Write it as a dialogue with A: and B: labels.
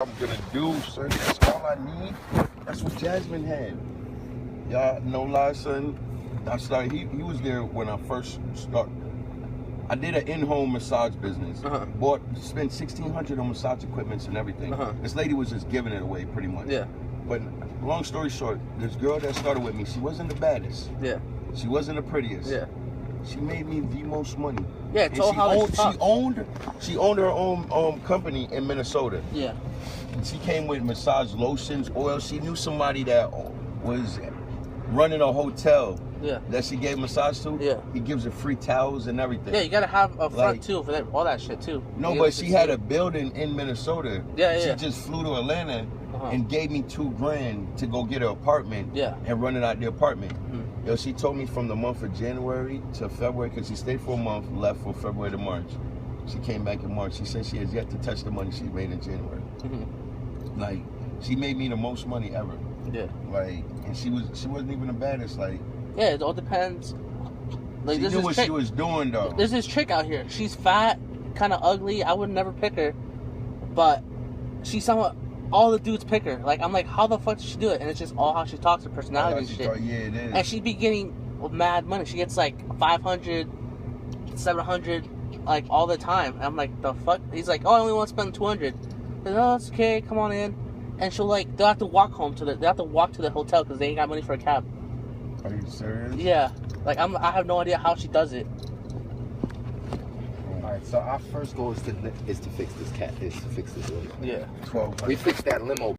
A: I'm gonna do, son. That's all I need. That's what Jasmine had. Y'all, no lie, son. I started. He was there when I first started. I did an in-home massage business. Spent $1,600 on massage equipments and everything. This lady was just giving it away, pretty much.
B: Yeah.
A: But long story short, this girl that started with me, she wasn't the baddest.
B: Yeah.
A: She wasn't the prettiest.
B: Yeah.
A: She made me the most money.
B: Yeah,
A: and she owned her own company in Minnesota.
B: Yeah.
A: And she came with massage lotions, oil. She knew somebody that was running a hotel.
B: Yeah.
A: That she gave massage to.
B: Yeah.
A: He gives her free towels and everything.
B: Yeah, you gotta have a front
A: Like,
B: too for that, all that shit too.
A: No, but she had a building in Minnesota.
B: Yeah, yeah.
A: She just flew to Atlanta and gave me $2,000 to go get her apartment.
B: Yeah.
A: And run it out the apartment. Yo, she told me from the month of January to February, because she stayed for a month, left for February to March. She came back in March. She said she has yet to touch the money she made in January. Like, she made me the most money ever.
B: Yeah.
A: Like, and she wasn't even the baddest. Like,
B: yeah, it all depends. Like,
A: she knew what she was doing, though.
B: There's this chick out here. She's fat, kind of ugly. I would never pick her, but she's somewhat. All the dudes pick her. Like, I'm like, how the fuck does she do it? And it's just all how she talks, her personality and shit.
A: Yeah, it is.
B: And she be getting mad money. She gets like 500, 700, like all the time. And I'm like, the fuck? He's like, oh, I only want to spend 200. Like, oh, it's okay. Come on in. And she'll like, they'll have to walk home to they have to walk to the hotel because they ain't got money for a cab.
A: Are you serious?
B: Yeah. Like, I have no idea how she does it.
C: Alright, so our first goal is to fix this limo.
B: Yeah.
A: 12.
C: We fixed that limo.